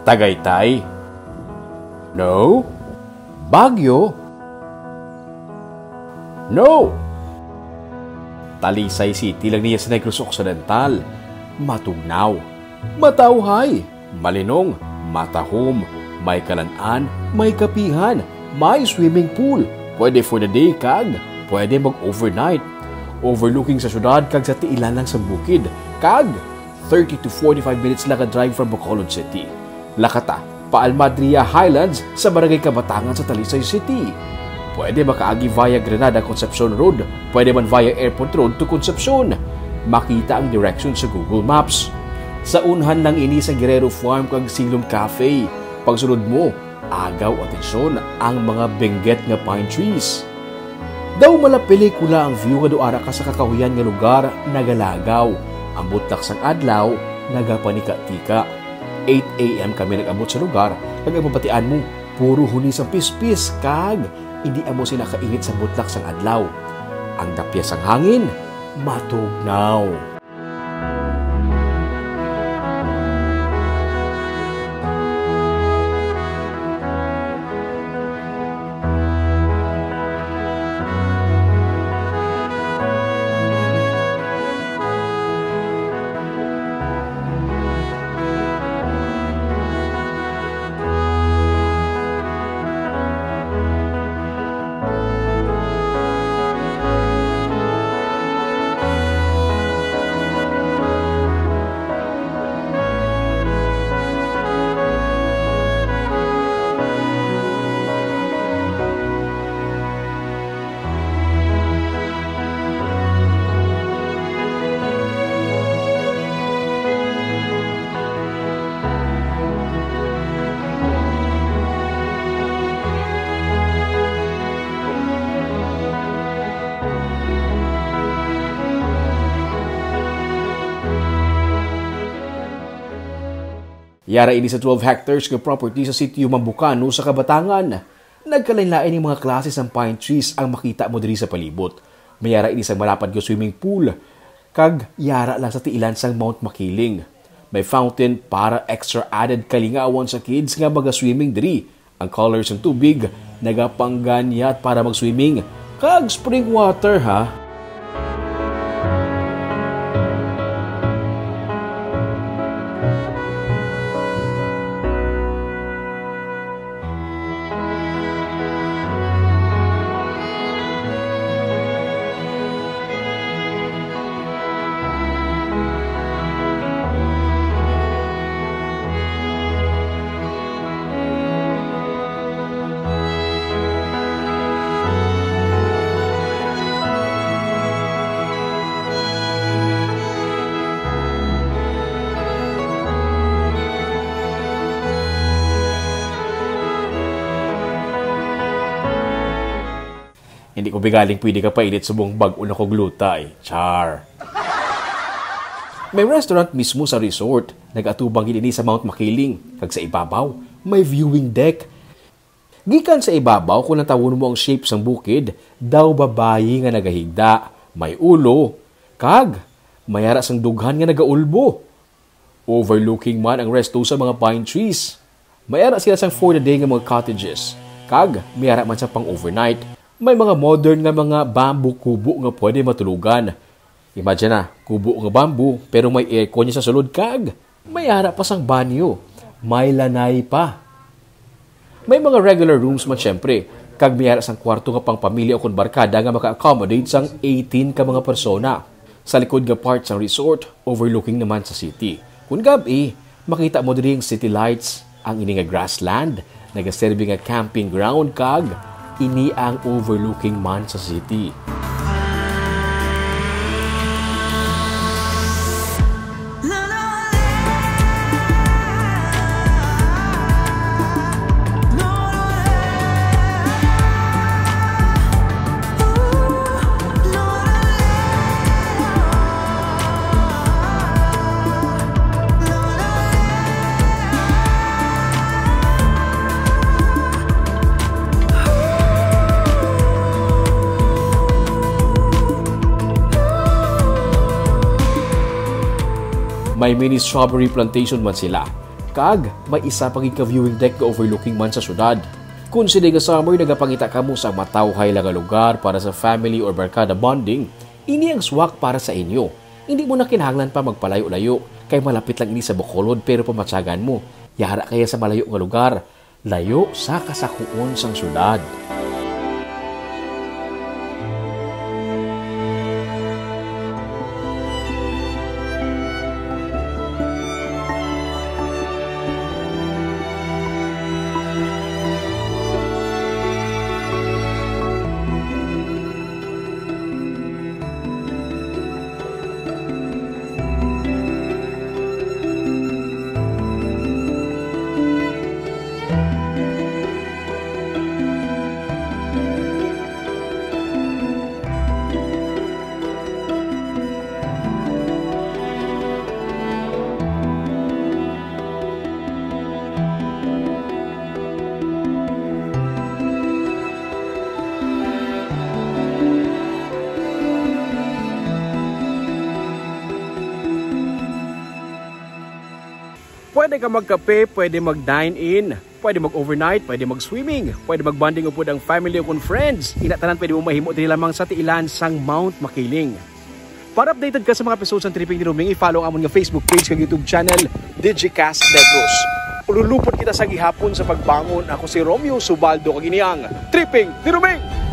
Tagaytay? No. Baguio? No. Talisay City lang niya sa Negros Occidental. Matugnaw. Matawhay. Malinong. Matahom. May kalan-an. May kapihan. May swimming pool. Pwede for the day kag. Pwede mag-overnight. Overlooking sa syudad kag sa tiilan lang sa bukid. Kag 30 to 45 minutes lang ka-drive from Bacolod City. Lakata, Paalmadria Highlands sa Barangay Kabatangan sa Talisay City. Pwede makaagi via Granada Concepcion Road. Pwede man via Airport Road to Concepcion. Makita ang direction sa Google Maps. Sa unhan lang ini sa Guerrero Farm kag Silom Cafe. Pagsunod mo, agaw atensyon ang mga benggit nga pine trees. Daw mala pelikula ang view nga doara ka sa kakahuyan nga lugar nagalagaw. Ang butlak sang adlaw nagapanika-tika. 8 AM kami nag-abot sa lugar kag ang mabatian mo puro huni sa pispis kag hindi amo sila kainit sa butlak sang adlaw. Ang dapya sang hangin matugnaw. Yara ini sa 12 hectares nga property sa sitio Mambucano sa Kabatangan. Nagkalain-lain ng mga klase ng pine trees ang makita mo diri sa palibot. Mayara ini sa malapad nga swimming pool. Kag yara lang sa tiilan sang Mount Makiling. May fountain para extra added kalingawan sa kids nga maga-swimming diri. Ang colors ng tubig nagapangganyat para mag-swimming. Kag spring water ha. Hindi ko bigaling pwede ka painit sa buong bag una ko glutay. Char. May restaurant mismo sa resort. Nag-atubang ini sa Mount Makiling. Kag sa ibabaw, may viewing deck. Gikan sa ibabaw, kung natawon mo ang shape sang bukid, daw babayi nga nagahigda. May ulo. Kag, mayara sang dughan nga nagaulbo. Overlooking man ang resto sa mga pine trees. Mayara sila sang for the day nga mga cottages. Kag, mayara man sa pang-overnight. May mga modern nga mga bamboo kubo nga pwede matulugan. Imagine na, kubo nga bamboo pero may aircon niya sa sulod kag. May ara pa sang banyo. May lanay pa. May mga regular rooms man syempre. Kag may ara sang kwarto nga pang pamilya o kon barkada nga maka-accommodate sang 18 ka mga persona. Sa likod nga part sang resort, overlooking naman sa city. Kung gabi, makita mo diri ang city lights, ang ini nga grassland, nagaserbi nga camping ground kag ini ang overlooking man sa city. May mini strawberry plantation man sila. kag, may isa pang ika-viewing deck na overlooking man sa syudad. Kung sila nga summer nagapangita ka mo sa matawhay lang nga lugar para sa family or barkada bonding, ini ang swak para sa inyo. Hindi mo na kinahanglan pa magpalayo-layo, kay malapit lang ini sa Bacolod pero pamatsagan mo. Yara kaya sa malayo nga lugar, layo sa kasakuon sang syudad. Pwede ka magkape, pwede mag-dine-in, pwede mag-overnight, pwede mag-swimming, pwede mag-bonding upod ang family o kung friends. Inatanan pwede mo mahimo din lamang sa tiilan sang Mount Makiling. Para updated ka sa mga episodes ng Tripping ni Roming, i-follow ang amon nga Facebook page kag YouTube channel, Digicast Negros. Ululupot kita sa gihapon sa pagbangon. Ako si Romeo Subaldo, kag ini ang Tripping ni Roming!